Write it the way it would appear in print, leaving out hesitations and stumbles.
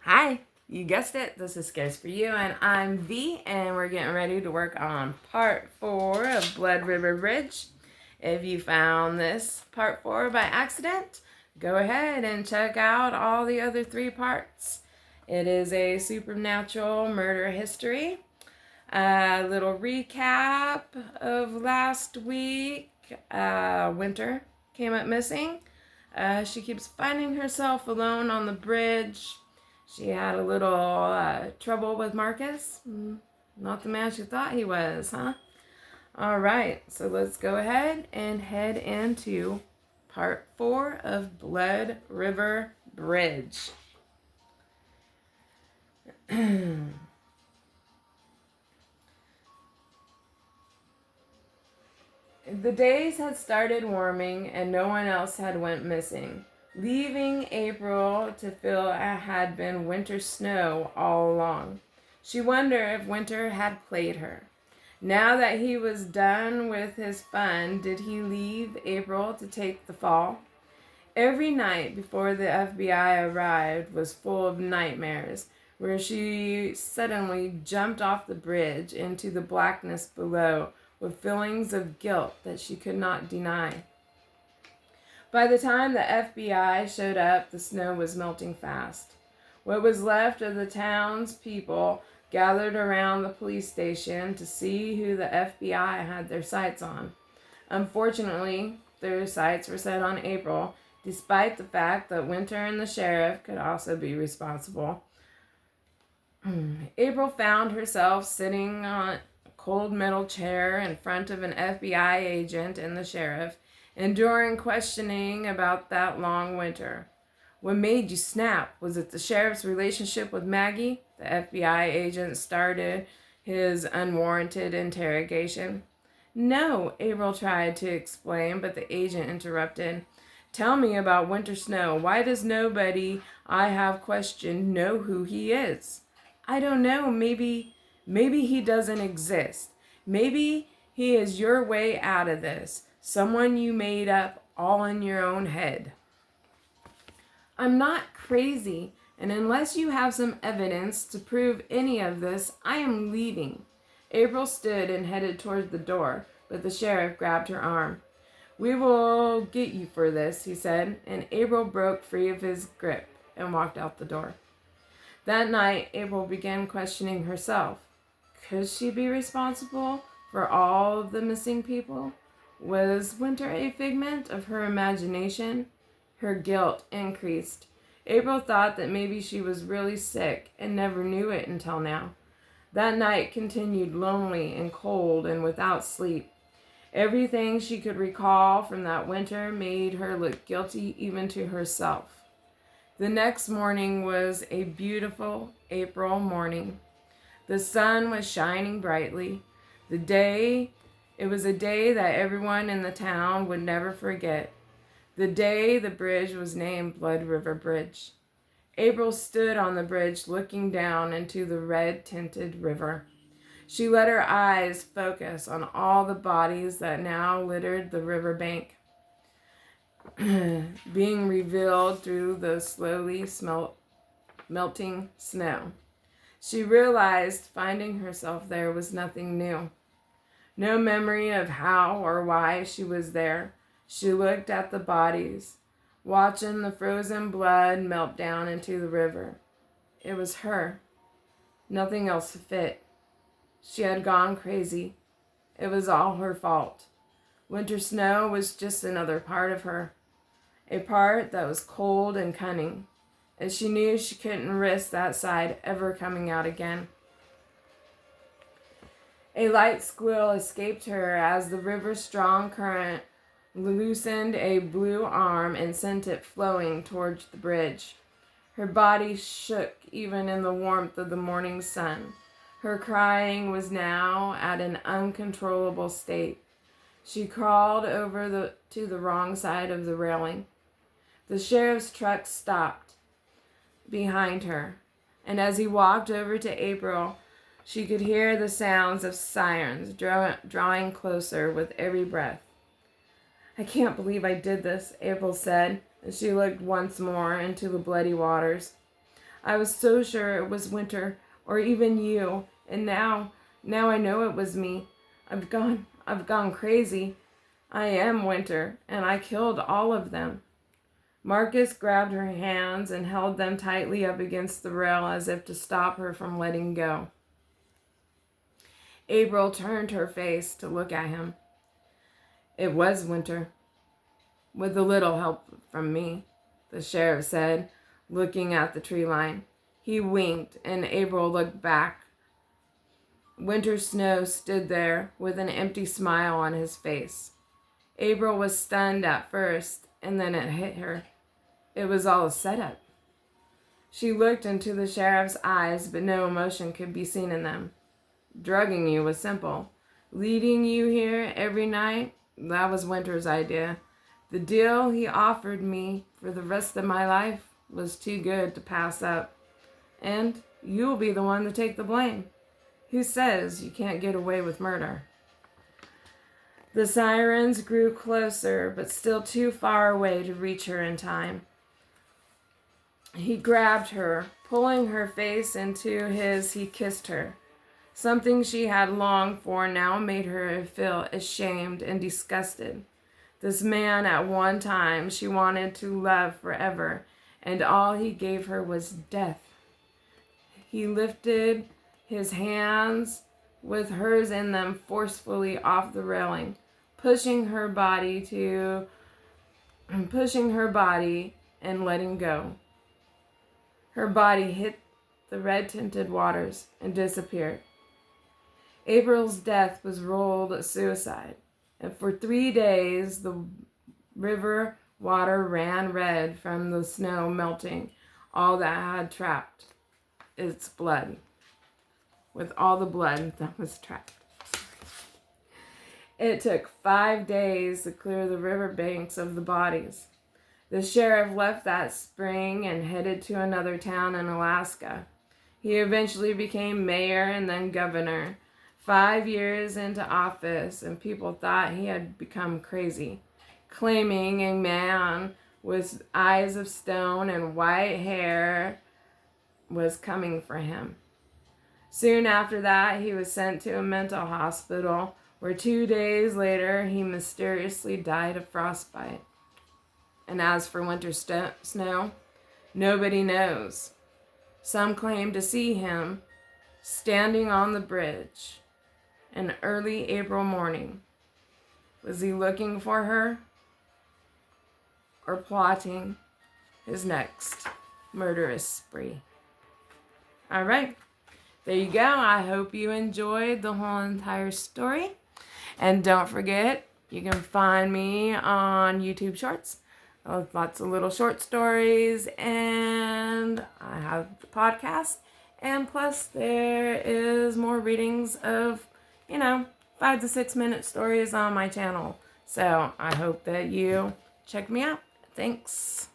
Hi, you guessed it. This is Scares for You, and I'm V, and we're getting ready to work on part 4 of Blood River Bridge. If you found this part 4 by accident, go ahead and check out all the other 3 parts. It is a supernatural murder history. A little recap of last week. Winter came up missing. She keeps finding herself alone on the bridge. She had a little trouble with Marcus. Not the man she thought he was, huh? All right, so let's go ahead and head into part 4 of Blood River Bridge. The days had started warming and no one else had went missing, leaving April to feel it had been winter snow all along. She wondered if winter had played her. Now that he was done with his fun, did he leave April to take the fall? Every night before the FBI arrived was full of nightmares, where she suddenly jumped off the bridge into the blackness below with feelings of guilt that she could not deny. By the time the FBI showed up, the snow was melting fast. What was left of the town's people gathered around the police station to see who the FBI had their sights on. Unfortunately, their sights were set on April, despite the fact that Winter and the sheriff could also be responsible. April found herself sitting on a cold metal chair in front of an FBI agent and the sheriff, enduring questioning about that long winter. What made you snap? Was it the sheriff's relationship with Maggie? The FBI agent started his unwarranted interrogation. No, April tried to explain, but the agent interrupted. Tell me about Winter Snow. Why does nobody I have questioned know who he is? I don't know. Maybe he doesn't exist. Maybe he is your way out of this. Someone you made up all in your own head. I'm not crazy, and unless you have some evidence to prove any of this, I am leaving. April stood and headed toward the door, but the sheriff grabbed her arm. We will get you for this, he said, and April broke free of his grip and walked out the door. That night, April began questioning herself. Could she be responsible for all of the missing people? Was Winter a figment of her imagination? Her guilt increased. April thought that maybe she was really sick and never knew it until now. That night continued lonely and cold and without sleep. Everything she could recall from that winter made her look guilty even to herself. The next morning was a beautiful April morning. The sun was shining brightly. It was a day that everyone in the town would never forget. The day the bridge was named Blood River Bridge. April stood on the bridge looking down into the red-tinted river. She let her eyes focus on all the bodies that now littered the riverbank, being revealed through the slowly melting snow. She realized finding herself there was nothing new. No memory of how or why she was there. She looked at the bodies, watching the frozen blood melt down into the river. It was her. Nothing else fit. She had gone crazy. It was all her fault. Winter Snow was just another part of her, a part that was cold and cunning, and she knew she couldn't risk that side ever coming out again. A light squeal escaped her as the river's strong current loosened a blue arm and sent it flowing towards the bridge. Her body shook even in the warmth of the morning sun. Her crying was now at an uncontrollable state. She crawled over to the wrong side of the railing. The sheriff's truck stopped behind her, and as he walked over to April, she could hear the sounds of sirens drawing closer with every breath. I can't believe I did this, April said, as she looked once more into the bloody waters. I was so sure it was Winter, or even you, and now I know it was me. I've gone crazy. I am Winter, and I killed all of them. Marcus grabbed her hands and held them tightly up against the rail as if to stop her from letting go. April turned her face to look at him. It was Winter, with a little help from me, the sheriff said, looking at the tree line. He winked, and April looked back. Winter Snow stood there with an empty smile on his face. April was stunned at first, and then it hit her. It was all a setup. She looked into the sheriff's eyes, but no emotion could be seen in them. Drugging you was simple. Leading you here every night, that was Winter's idea. The deal he offered me for the rest of my life was too good to pass up. And you'll be the one to take the blame. Who says you can't get away with murder? The sirens grew closer, but still too far away to reach her in time. He grabbed her, pulling her face into his. He kissed her. Something she had longed for now made her feel ashamed and disgusted. This man at one time she wanted to love forever, and all he gave her was death. He lifted his hands with hers in them forcefully off the railing, pushing her body and letting go. Her body hit the red-tinted waters and disappeared. April's death was ruled a suicide, and for 3 days the river water ran red from the snow melting all that had trapped its blood, with all the blood that was trapped. It took 5 days to clear the riverbanks of the bodies. The sheriff left that spring and headed to another town in Alaska. He eventually became mayor and then governor. 5 years into office, and people thought he had become crazy, claiming a man with eyes of stone and white hair was coming for him. Soon after that, he was sent to a mental hospital, where 2 days later, he mysteriously died of frostbite. And as for Winter Snow, nobody knows. Some claim to see him standing on the bridge an early April morning. Was he looking for her or plotting his next murderous spree? All right, there you go. I hope you enjoyed the whole entire story. And don't forget, you can find me on YouTube Shorts. Lots of little short stories, and I have the podcast, and plus there is more readings of 5 to 6 minute stories on my channel. So I hope that you check me out. Thanks.